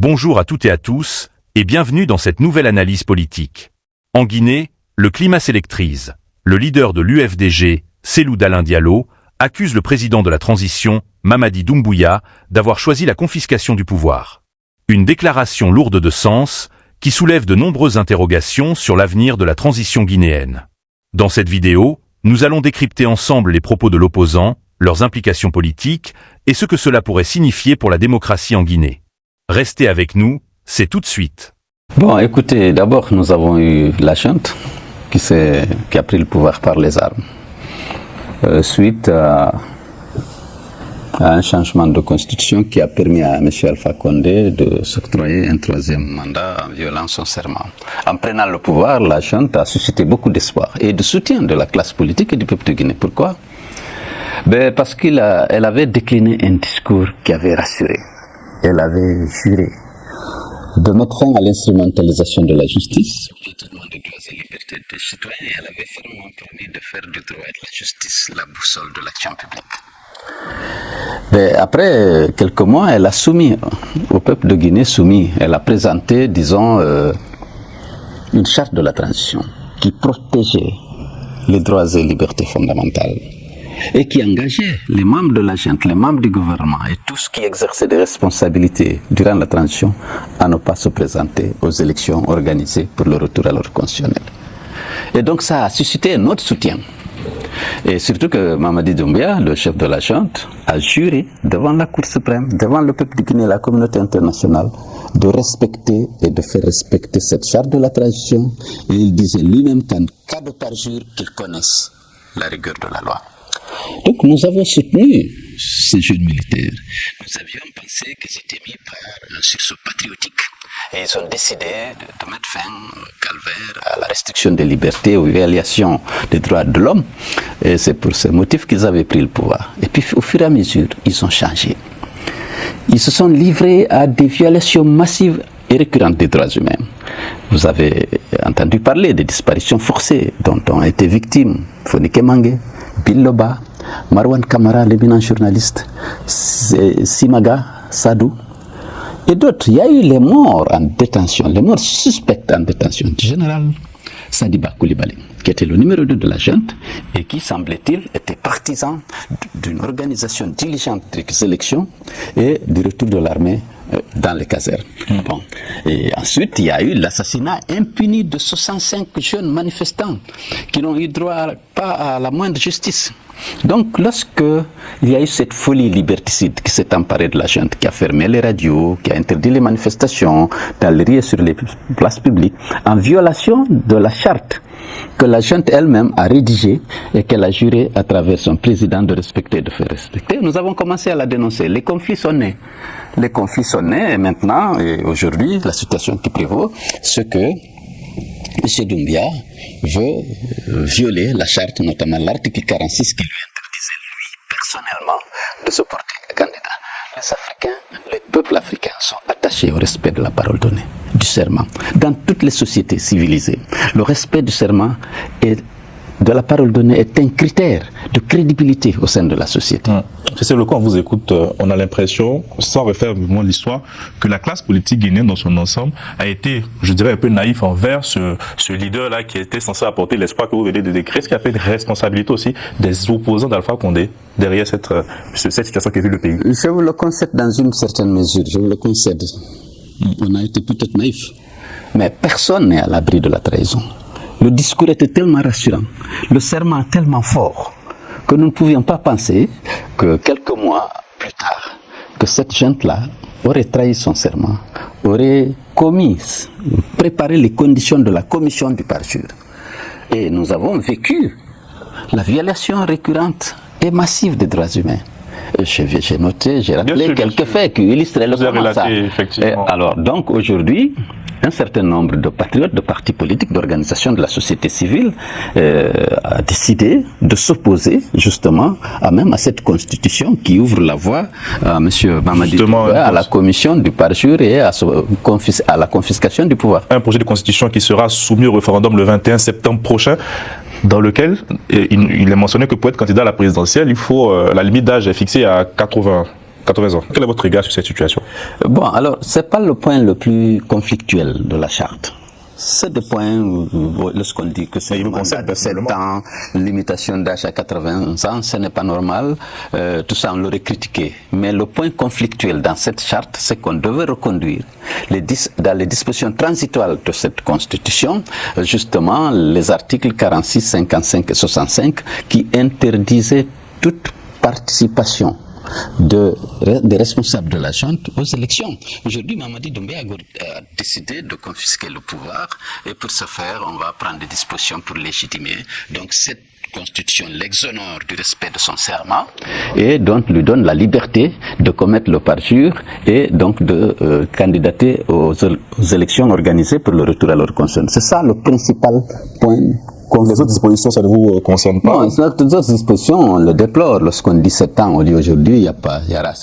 Bonjour à toutes et à tous, et bienvenue dans cette nouvelle analyse politique. En Guinée, le climat s'électrise. Le leader de l'UFDG, Cellou Dalein Diallo, accuse le président de la transition, Mamadi Doumbouya, d'avoir choisi la confiscation du pouvoir. Une déclaration lourde de sens, qui soulève de nombreuses interrogations sur l'avenir de la transition guinéenne. Dans cette vidéo, nous allons décrypter ensemble les propos de l'opposant, leurs implications politiques, et ce que cela pourrait signifier pour la démocratie en Guinée. Restez avec nous, c'est tout de suite. Bon, écoutez, d'abord, nous avons eu la junte qui a pris le pouvoir par les armes. Suite à un changement de constitution qui a permis à M. Alpha Condé de s'octroyer un troisième mandat en violant son serment. En prenant le pouvoir, la junte a suscité beaucoup d'espoir et de soutien de la classe politique et du peuple de Guinée. Pourquoi? Parce qu'elle avait décliné un discours qui avait rassuré. Elle avait juré de mettre fin à l'instrumentalisation de la justice, au piétinement des droits et libertés des citoyens, et elle avait fermement promis de faire du droit et de la justice la boussole de l'action publique. Après quelques mois, elle a soumis au peuple de Guinée elle a présenté, disons, une charte de la transition qui protégeait les droits et libertés fondamentales et qui engageait les membres de la junte, les membres du gouvernement et tous qui exerçaient des responsabilités durant la transition à ne pas se présenter aux élections organisées pour le retour à l'ordre constitutionnel. Et donc ça a suscité un autre soutien. Et surtout que Mamadi Doumbouya, le chef de la junte, a juré devant la Cour suprême, devant le peuple de Guinée et la communauté internationale, de respecter et de faire respecter cette charte de la transition. Et il disait lui-même qu'en cas de parjure, qu'il connaisse la rigueur de la loi. Donc nous avons soutenu ces jeunes militaires. Nous avions pensé qu'ils étaient mis par un sursaut patriotique. Et ils ont décidé de mettre fin au calvaire, à la restriction des libertés, aux violations des droits de l'homme. Et c'est pour ce motif qu'ils avaient pris le pouvoir. Et puis au fur et à mesure, ils ont changé. Ils se sont livrés à des violations massives et récurrentes des droits humains. Vous avez entendu parler des disparitions forcées dont ont été victimes Fonike Mangue, Bill Loba, Marwan Kamara, l'éminent journaliste, Simaga Sadou, et d'autres. Il y a eu les morts en détention, les morts suspectes en détention du général Sadiba Koulibaly, qui était le numéro 2 de la junte et qui, semblait-il, était partisan d'une organisation diligente des élections et du retour de l'armée dans les casernes. Bon. Et ensuite, il y a eu l'assassinat impuni de 65 jeunes manifestants qui n'ont eu droit pas à la moindre justice. Donc, lorsque il y a eu cette folie liberticide qui s'est emparée de la junte, qui a fermé les radios, qui a interdit les manifestations dans les rues et sur les places publiques, en violation de la charte que la junte elle-même a rédigée et qu'elle a juré à travers son président de respecter et de faire respecter, nous avons commencé à la dénoncer. Les conflits sont nés. Les conflits sont nés et maintenant, et aujourd'hui, la situation qui prévaut, c'est que M. Doumbouya veut violer la charte, notamment l'article 46 qui lui interdisait, lui, personnellement, de se porter candidat. Les Africains, les peuples africains sont attachés au respect de la parole donnée, du serment. Dans toutes les sociétés civilisées, le respect du serment et de la parole donnée est un critère de crédibilité au sein de la société. C'est le quand on vous écoute, on a l'impression, sans refaire vraiment l'histoire, que la classe politique guinéenne dans son ensemble a été, je dirais, un peu naïf envers ce leader-là qui était censé apporter l'espoir que vous venez de décrire. Est-ce qu'il y a pas une responsabilité aussi des opposants d'Alpha Condé derrière cette situation que vit le pays? Je vous le concède dans une certaine mesure, je vous le concède. On a été peut-être naïf, mais personne n'est à l'abri de la trahison. Le discours était tellement rassurant, le serment tellement fort, que nous ne pouvions pas penser que quelques mois plus tard, que cette junte-là aurait trahi son serment, aurait préparé les conditions de la commission du parjure. Et nous avons vécu la violation récurrente et massive des droits humains. J'ai noté, j'ai rappelé quelques faits qui illustraient le comment ça. Alors, donc aujourd'hui, un certain nombre de patriotes, de partis politiques, d'organisations de la société civile a décidé de s'opposer justement à cette constitution qui ouvre la voie à M. Mamadi Doumbouya, à la commission du parjure et à la confiscation du pouvoir. Un projet de constitution qui sera soumis au référendum le 21 septembre prochain, dans lequel il est mentionné que pour être candidat à la présidentielle, il faut la limite d'âge est fixée à 80 ans. 80 ans. Quel est votre regard sur cette situation? Bon, alors, c'est pas le point le plus conflictuel de la charte. C'est des points lorsqu'on dit que c'est un mandat de 7 ans, limitation d'âge à 80 ans, ce n'est pas normal. Tout ça, on l'aurait critiqué. Mais le point conflictuel dans cette charte, c'est qu'on devait reconduire dans les dispositions transitoires de cette Constitution, justement, les articles 46, 55 et 65 qui interdisaient toute participation des responsables de la junte aux élections. Aujourd'hui, Mamadi Doumbouya a décidé de confisquer le pouvoir et pour ce faire, on va prendre des dispositions pour légitimer. Donc cette Constitution l'exonore du respect de son serment et donc lui donne la liberté de commettre le parjure et donc de candidater aux élections organisées pour le retour à leur conscience. C'est ça le principal point. Les autres dispositions, ça ne vous concerne pas? Non, les autres dispositions, on le déplore. Lorsqu'on dit 7 ans, on dit aujourd'hui,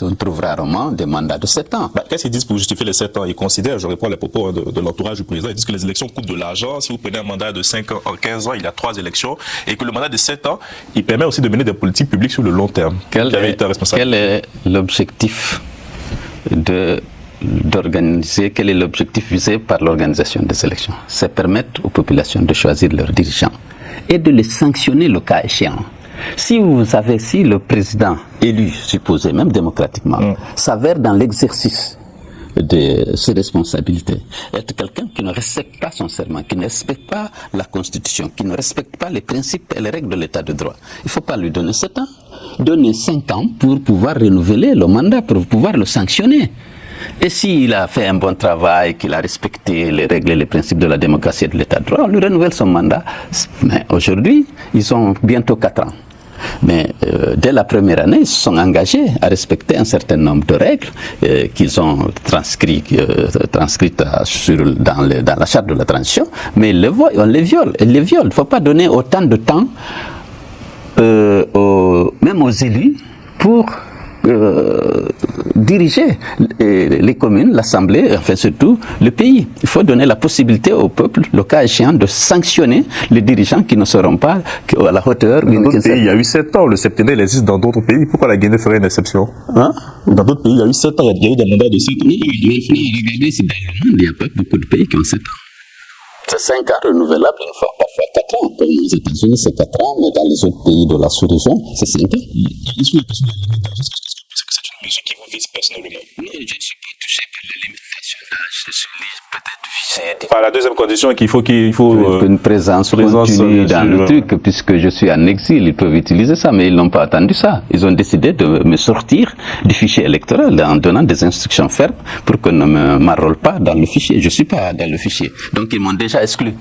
on trouve rarement des mandats de 7 ans. Qu'est-ce qu'ils disent pour justifier les 7 ans? Ils considèrent, je reprends les propos de l'entourage du président, ils disent que les élections coûtent de l'argent. Si vous prenez un mandat de 5 ans, en 15 ans, il y a 3 élections. Et que le mandat de 7 ans, il permet aussi de mener des politiques publiques sur le long terme. Quel est l'objectif d'organiser, quel est l'objectif visé par l'organisation des élections? C'est permettre aux populations de choisir leurs dirigeants et de les sanctionner le cas échéant. Si le président élu, supposé même démocratiquement, s'avère dans l'exercice de ses responsabilités, être quelqu'un qui ne respecte pas son serment, qui ne respecte pas la Constitution, qui ne respecte pas les principes et les règles de l'état de droit, il ne faut pas lui donner 7 ans, donner 5 ans pour pouvoir renouveler le mandat, pour pouvoir le sanctionner. Et s'il a fait un bon travail, qu'il a respecté les règles et les principes de la démocratie et de l'état de droit, on lui renouvelle son mandat. Mais aujourd'hui, ils ont bientôt 4 ans. Mais dès la première année, ils se sont engagés à respecter un certain nombre de règles qu'ils ont transcrites dans la charte de la transition, mais on les viole. Il ne faut pas donner autant de temps même aux élus pour diriger les communes, l'Assemblée, enfin surtout le pays. Il faut donner la possibilité au peuple, le cas échéant, de sanctionner les dirigeants qui ne seront pas à la hauteur. Dans d'autres pays, il y a eu 7 ans. Le septennat, il existe dans d'autres pays. Pourquoi la Guinée ferait une exception? Dans d'autres pays, il y a eu 7 ans. Il y a eu des mandats de 7 ans. Regardez si dans le monde, il n'y a pas beaucoup de pays qui ont 7 ans. C'est 5 ans renouvelables, une fois parfois 4 ans. Comme aux États-Unis, c'est 4 ans, mais dans les autres pays de la sous-région, c'est 5 ans. Est-ce que la question de la limite d'âge, est-ce que c'est une mesure qui vous vise personnellement? Non, je ne suis pas touché par la limitation d'âge. Je suis peut-être visé. Par la deuxième condition, qu'il faut une présence continue dans le truc, puisque je suis en exil, ils peuvent utiliser ça, mais ils n'ont pas attendu ça. Ils ont décidé de me sortir du fichier électoral en donnant des instructions fermes pour qu'on ne m'enrôle pas dans le fichier. Je ne suis pas dans le fichier. Donc ils m'ont déjà exclu.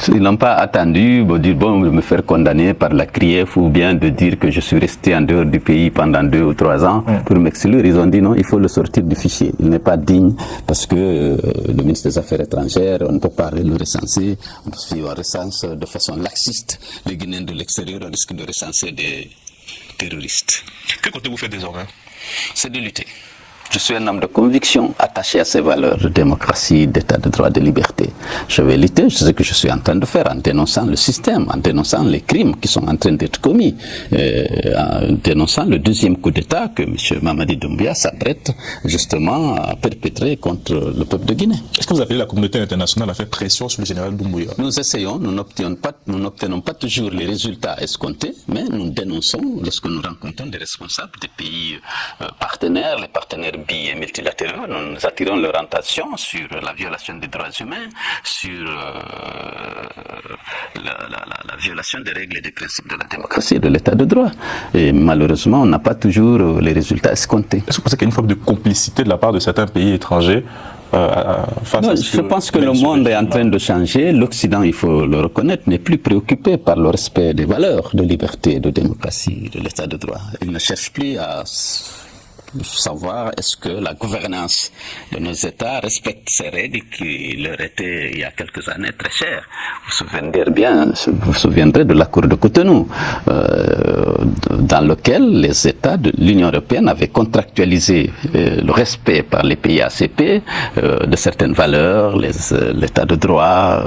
Ils n'ont pas attendu de dire, de me faire condamner par la CRIEF ou bien de dire que je suis resté en dehors du pays pendant 2 ou 3 ans pour m'exclure. Ils ont dit non, il faut le sortir du fichier. Il n'est pas digne parce que le ministre des Affaires étrangères, on ne peut pas le recenser. Si on recense de façon laxiste les Guinéens de l'extérieur, on risque de recenser des terroristes. Que comptez-vous faire désormais? C'est de lutter. Je suis un homme de conviction attaché à ces valeurs de démocratie, d'état de droit, de liberté. Je vais lutter, c'est ce que je suis en train de faire en dénonçant le système, en dénonçant les crimes qui sont en train d'être commis, en dénonçant le deuxième coup d'État que M. Mamadi Doumbouya s'apprête justement à perpétrer contre le peuple de Guinée. Est-ce que vous appelez la communauté internationale à faire pression sur le général Doumbouya? Nous essayons, nous n'obtenons pas toujours les résultats escomptés, mais nous dénonçons lorsque nous rencontrons des responsables des pays partenaires, les partenaires et multilatéraux, nous attirons leur attention sur la violation des droits humains, sur la violation des règles et des principes de la démocratie et de l'état de droit. Et malheureusement, on n'a pas toujours les résultats escomptés. Est-ce que vous pensez qu'il y a une forme de complicité de la part de certains pays étrangers face à je pense que le monde est en train de changer. L'Occident, il faut le reconnaître, n'est plus préoccupé par le respect des valeurs de liberté, de démocratie, de l'état de droit. Il ne cherche plus à savoir est-ce que la gouvernance de nos États respecte ces règles qui leur étaient il y a quelques années très chères. Vous vous souviendrez de l'accord de Cotonou, dans lequel les États de l'Union européenne avaient contractualisé le respect par les pays ACP de certaines valeurs, l'état de droit,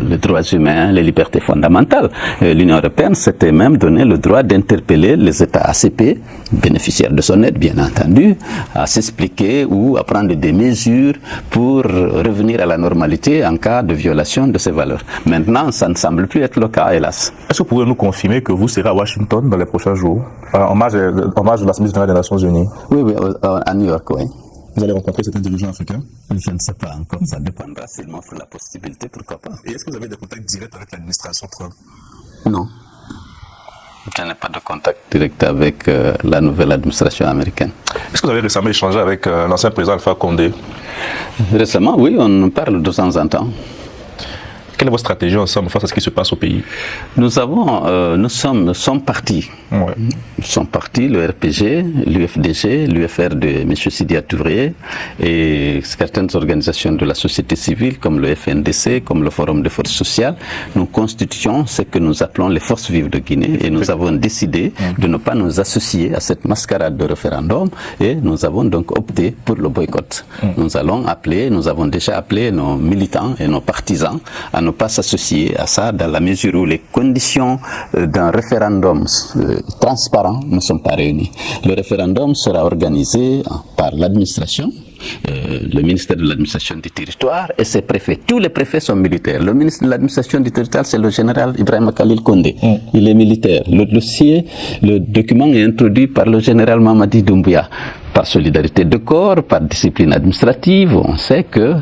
les droits humains, les libertés fondamentales. L'Union européenne s'était même donné le droit d'interpeller les États ACP, bénéficiaires de son aide bien entendu, à s'expliquer ou à prendre des mesures pour revenir à la normalité en cas de violation de ces valeurs. Maintenant, ça ne semble plus être le cas, hélas. Est-ce que vous pouvez nous confirmer que vous serez à Washington dans les prochains jours, en marge de l'Assemblée générale des Nations Unies? Oui, à New York, oui. Vous allez rencontrer certains dirigeants africains? Je ne sais pas encore, ça dépendra s'ils m'offrent la possibilité, pourquoi pas. Et est-ce que vous avez des contacts directs avec l'administration Trump? Non. Je n'ai pas de contact direct avec la nouvelle administration américaine. Est-ce que vous avez récemment échangé avec l'ancien président Alpha Condé? Récemment, oui, on parle de temps en temps. Quelle est votre stratégie ensemble face à ce qui se passe au pays? Nous sommes partis. Ouais. Nous sommes partis, le RPG, l'UFDG, l'UFR de M. Sidia Touré et certaines organisations de la société civile comme le FNDC, comme le Forum des forces sociales. Nous constituons ce que nous appelons les forces vives de Guinée et nous avons décidé de ne pas nous associer à cette mascarade de référendum et nous avons donc opté pour le boycott. Nous avons déjà appelé nos militants et nos partisans à ne pas s'associer à ça dans la mesure où les conditions d'un référendum transparent ne sont pas réunies. Le référendum sera organisé par l'administration, le ministère de l'administration du territoire et ses préfets. Tous les préfets sont militaires. Le ministre de l'administration du territoire, c'est le général Ibrahim Khalil Condé. Il est militaire. Le document est introduit par le général Mamadi Doumbouya. Par solidarité de corps, par discipline administrative, on sait que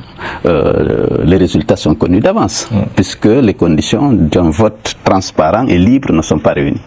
les résultats sont connus d'avance, puisque les conditions d'un vote transparent et libre ne sont pas réunies.